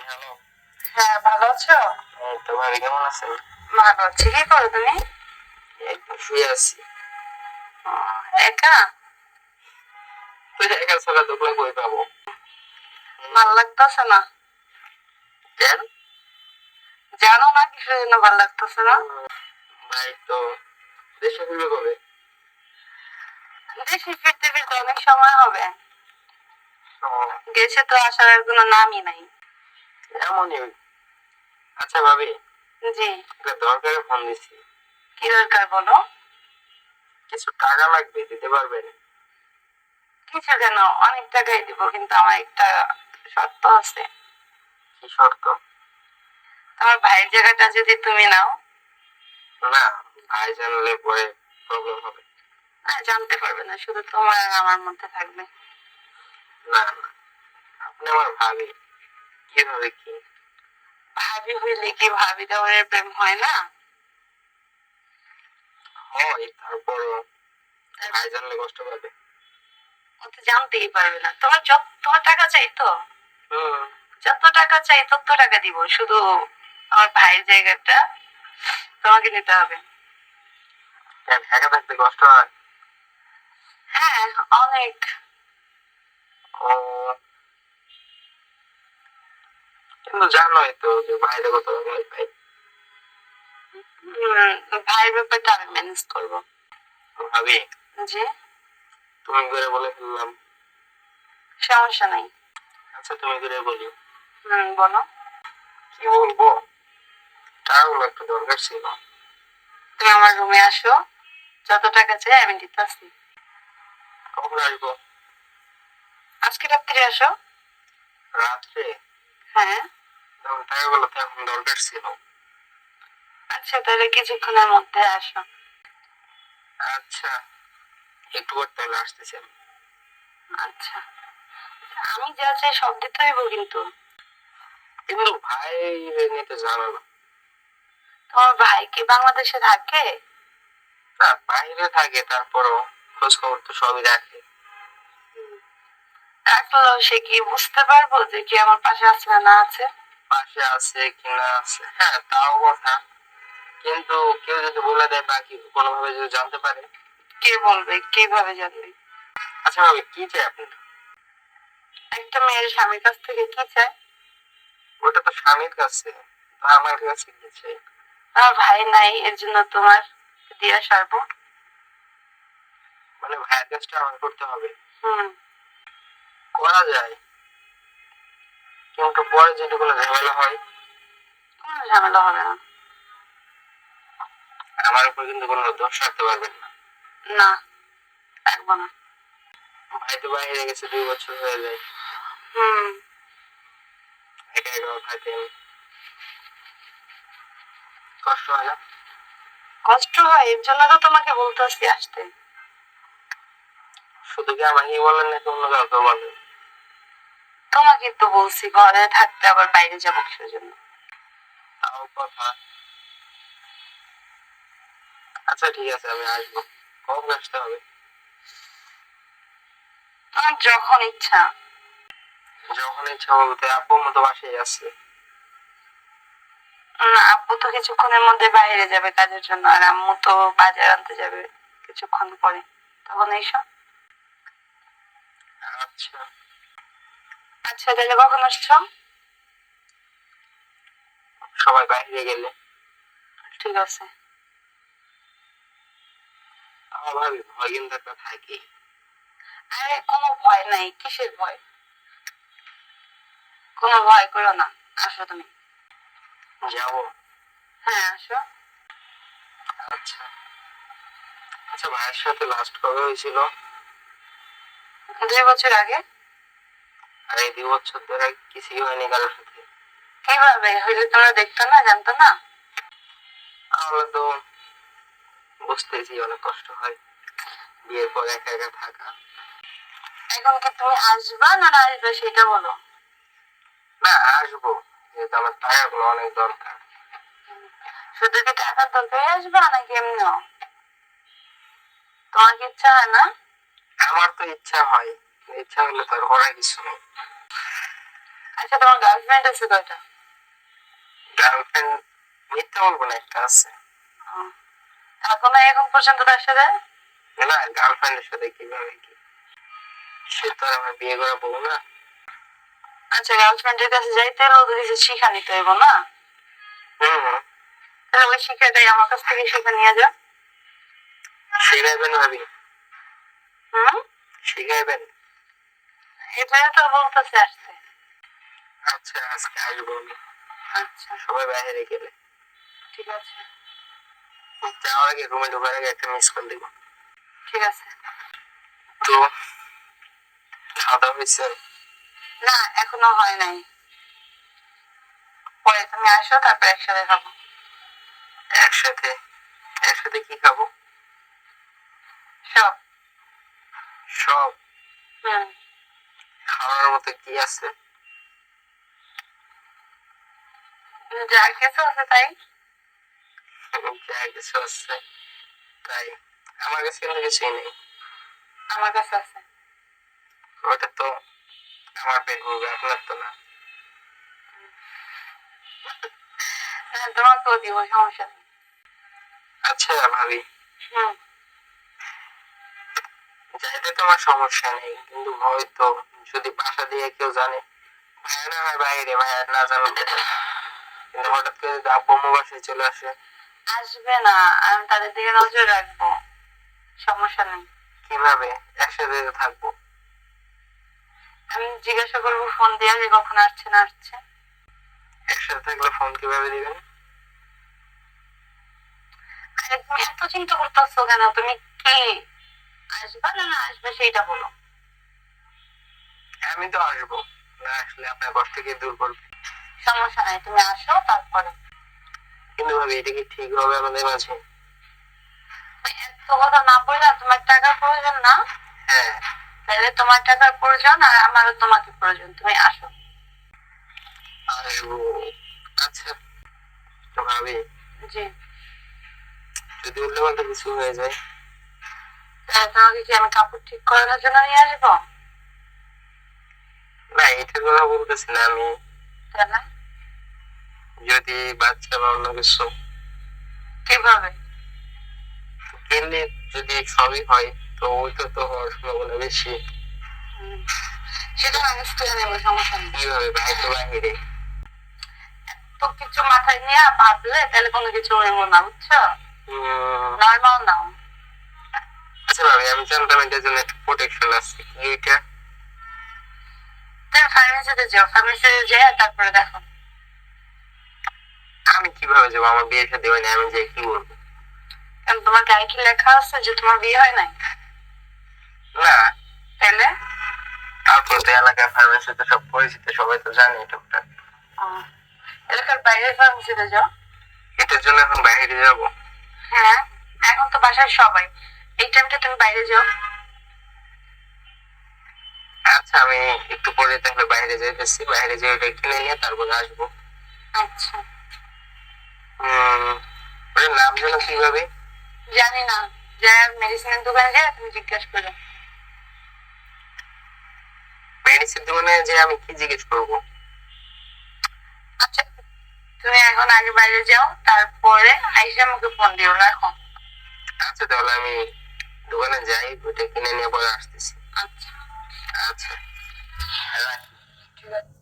Hello. হ্যাঁ, ভালো আছো? এই তো ভাবি, কেমন আছেন? ভালো আছি। কি করো তুমি? এই তো শুয়ে আছি। একা? তুই একা ছাড়া দোকানে বই পাবো? ভালো লাগতেছে না? কেন? জানো না কিসের জন্য ভালো লাগতেছে না? ভাই তো দেশে ফিরবে কবে? দেশে ফিরতে ফিরতে অনেক সময় হবে। ও, দেশে তো আসার আর কোনো নামই নাই। এমনই। আচ্ছা ভাবি, জি, একটা দরকারে ফোন দিছি। কি দরকার বলো? কিছু টাকা লাগবে, দিতে পারবেন? কিছু কেন, অনেক টাকাই দিব, কিন্তু আমার একটা শর্ত আছে। কি শর্ত? তোমার ভাইয়ের জায়গাটা যদি তুমি নাও। না, ভাই জানলে পরে প্রবলেম হবে। না, জানতে পারবে না, শুধু তোমার আর আমার মধ্যে থাকবে। না না, আপনি আমার ভাবি, কিভাবে কি? ভাবি হইলে কি ভাবি দেওয়ার প্রেম হয় না? হয়, তারপরও ভাই জানলে কষ্ট পাবে। ও তো জানতেই পারবে না। তোমার টাকা চাই তো? হুম। যত টাকা চাই তত টাকা দিব, শুধু আমার ভাইয়ের জায়গাটা তোমাকে নিতে হবে। কেন, একা থাকতে কষ্ট হয়? হ্যাঁ, অনেক। ও, কিন্তু জানোই তো যে বাইরে কত ভয় পাই। ভাইয়ের ব্যাপারটা আমি ম্যানেজ করবো। ভাবি, জি, তুমি করে বলে ফেললাম। সমস্যা নাই। আচ্ছা, তুমি করে বলি। বলো। কি বলবো, টাকাগুলো একটু দরকার ছিল। তুমি আমার রুমে আসো, যত টাকা চাই আমি দিতে আসি। কখন আসবো? আজকে রাত্রে আসো। রাত্রে? হ্যাঁ। তখন টাকাগুলো তো এখন দরকার ছিল। আচ্ছা, তাহলে কিছুক্ষণের মধ্যে আসো। আচ্ছা, একটু পর তাহলে আসতেছি আমি। আচ্ছা, আমি যা চাই সব দিতে হইব কিন্তু। কিন্তু ভাই নিতে জানো না। তোমার ভাই কি বাংলাদেশে থাকে? না, বাইরে থাকে, তারপরও খোঁজ খবর তো সবই রাখে। রাখলেও সে কি বুঝতে পারবো যে কি আমার পাশে আছে না না আছে? পাশে আছে কি না আছে, হ্যাঁ তাও কথা। কিন্তু কেউ যদি বলে দেয় বা কি কোনোভাবে যদি জানতে পারে? কে বলবে, কিভাবে জানবে? আচ্ছা ভাবি, কি চাই আপনি? একটা মেয়ের স্বামীর কাছ থেকে কি চায়? ওটা তো স্বামীর কাছে, তো আমার কাছে কি চাই? আমার ভাই নাই, এর জন্য তোমার দিয়া সারবো। মানে ভাইয়ের কাজটা আমার করতে হবে? হুম। করা যায়, কিন্তু পরে যদি কোনো ঝামেলা হয়? কোনো ঝামেলা হবে না। আমার উপর কিন্তু কোনো দোষ রাখতে পারবেন না। না, রাখবো না। ভাই তো বাইরে গেছে, 2 বছর হয়ে যায়। হুম। একা একা থাকেন, কষ্ট হয় না? কষ্ট হয়, এর জন্য তো তোমাকে বলতে আসছি আসতে। শুধু কি আমাকেই বলেন নাকি অন্য কাউকে বলেন? তোমাকে তো বলছি ঘরে থাকতে, আবার বাইরে যাবো কিসের জন্য? তাও কথা। আচ্ছা ঠিক আছে, আমি আসবো। কখন আসতে হবে? তোমার যখন ইচ্ছা। যখন ইচ্ছা বলতে আব্বু মতো বাসায় আছে। আব্বু তো কিছুক্ষণের মধ্যে বাইরে যাবে কাজের জন্য, আর আম্মু তো বাজার আনতে যাবে কিছুক্ষণ পরে। তখন এইসব। আচ্ছা। আচ্ছা, তাহলে কখন আসছো? সবাই বাইরে গেলে। ঠিক আছে। আমার ভাবি ভয় কিন্তু একটা থাকে। আরে কোনো ভয় নাই, কিসের ভয়? কোনো ভয় করো না। আসো তুমি। যাবো? হ্যাঁ, আসো। আচ্ছা। আচ্ছা, ভাইয়ের সাথে লাস্ট কবে হয়েছিল? 2 বছর আগে। আর এই 2 বছর ধরে কিছুই হয়নি কারোর সাথে? কিভাবে হইলে তোমরা দেখতো না, জানতো না? তাহলে তো বুঝতেছি অনেক কষ্ট হয় বিয়ের পর একা একা থাকা। এখন কি তুমি আসবা না না আসবে সেটা বলো। না, আসবো, যেহেতু আমার টাকাগুলো অনেক দরকার। শুধু কি টাকার দরকারই আসবা নাকি এমনিও? তোমার কি ইচ্ছা হয় না? আমার তো ইচ্ছা হয়, ইচ্ছা হলে তো আর করার কিছু নেই। আচ্ছা তোমার গার্লফ্রেন্ড আছে কয়টা? গার্লফ্রেন্ড মিথ্যা বলবো না, একটা আছে। ও, এখনো এখন পর্যন্ত তার সাথে? না, গার্লফ্রেন্ডের সাথে কিভাবে কি, সে তো আর আমার বিয়ে করা বউ না। আচ্ছা গার্লফ্রেন্ডের কাছে যাইতে হলে ওদের কিছু শিখা নিতে হইব না? হম, তাহলে ওই শিক্ষাটাই আমার কাছ থেকে শিখে নিয়ে যাও। শিখাইবেন ভাবি? হুম, শিখাইবেন? এটাই তো বলতেছে আসছে। আচ্ছা, আজকে আসবো আমি, আচ্ছা সবাই বাইরে গেলে। ঠিক আছে। যাওয়ার আগে, রুমে ঢোকার আগে একটা মিস কল দিব। ঠিক আছে। তো খাওয়া দাওয়া হয়েছে? না এখনো হয় নাই, পরে তুমি আসো তারপর একসাথে খাবো। একসাথে? একসাথে কি খাবো? সব। সব? হুম, খাওয়ার মতো কি আছে? যা কিছু আছে তাই। যা কিছু আছে তাই? আমার কাছে কিন্তু কিছুই নেই। আমার কাছে আছে। ওটা তো আমার পেট ভরবে, আপনার তো না। তোমাকেও দিব, সমস্যা নেই। আচ্ছা ভাবি, হুম, যাইতে তোমার সমস্যা নেই, কিন্তু হয়তো যদি বাসা দিয়ে কেউ জানে, ভাইয়া না হয় বাইরে, ভাইয়া না জানো, কিন্তু হঠাৎ করে যদি আব্বু আম্মু বাসায় চলে আসে? আসবে না, আমি তাদের দিকে নজর রাখবো, সমস্যা নেই। কিভাবে? একসাথে তো থাকবো। আমি জিজ্ঞাসা করবো ফোন দিয়ে যে কখন আসছে না আসছে। একসাথে থাকলে ফোন কিভাবে দিবেন? আরে তুমি এত চিন্তা করতেছো কেন? তুমি কি আসবে না না আসবে সেইটা বলো। আমি তো আসবো, না আসলে আপনার কষ্ট থেকে দূর করবে। সমস্যা নাই, তুমি আসো তারপরে। কিন্তু ভাবি, এটা কি ঠিক হবে আমাদের মাঝে? এত কথা না বললে, তোমার টাকার প্রয়োজন না? হ্যাঁ। তাহলে তোমার টাকার প্রয়োজন আর আমারও তোমাকে প্রয়োজন, তুমি আসো। আসবো। আচ্ছা, তো ভাবি, জি। যদি উল্টো পাল্টা কিছু হয়ে যায়? তাহলে তোমাকে কি আমি কাপড় ঠিক করানোর জন্য নিয়ে আসবো? না, এটার কথা বলতেছি না আমি। তাহলে যদি বাচ্চা বা অন্য কিছু কিভাবে? কিনলে, যদি সবই হয়, তো ওইটা তো হওয়ার সম্ভাবনা বেশি। হুম, সেটা ম্যানেজ করে নেবো, সমস্যা নেই। কিভাবে? ভাই তো বাহিরে। তো কিছু মাথায় নিয়ে ভাবলে তাহলে কোনো কিছু হইব না, বুঝছো? নর্মাল নাও। আচ্ছা ভাবি, আমি জানতাম এটার জন্য একটা প্রোটেকশন আছে, কি এটা? তুমি ফার্মেসিতে যাও, ফার্মেসিতে যাই তারপরে দেখো। আমি কিভাবে যাবো? আমার বিয়ে শাদী হয় না, আমি যাই কি বলবো? কারণ তোমার গায়ে কি লেখা আছে যে তোমার বিয়ে হয় নাই? না। তাহলে তারপর তো এলাকার ফার্মেসিতে সব পরিচিত, সবাই তো জানে টুকটাক। এলাকার বাইরের ফার্মেসিতে যাও। এটার জন্য এখন বাইরে যাব? হ্যাঁ, এখন তো বাসায় সবাই, এই টাইমটা তুমি বাইরে যাও। আচ্ছা, আমি একটু পরে তাহলে বাইরে যাইতেছি, বাইরে যেয়ে ওটা কিনে নিয়ে তারপরে আসবো। আচ্ছা। ওটার নাম যেন কিভাবে? জানি না, যে মেডিসিনের দোকানে যাও তুমি জিজ্ঞাসা করো। মেডিসিন দোকানে যে আমি কি জিজ্ঞেস করবো? আচ্ছা, তুমি এখন আগে বাইরে যাও, তারপরে আইসা আমাকে ফোন দিও, রাখো। আচ্ছা, তাহলে আমি দোকানে যাই, ওটা কিনে নিয়ে পরে আসতেছি। আচ্ছা আচ্ছা, রাখি। ঠিক আছে।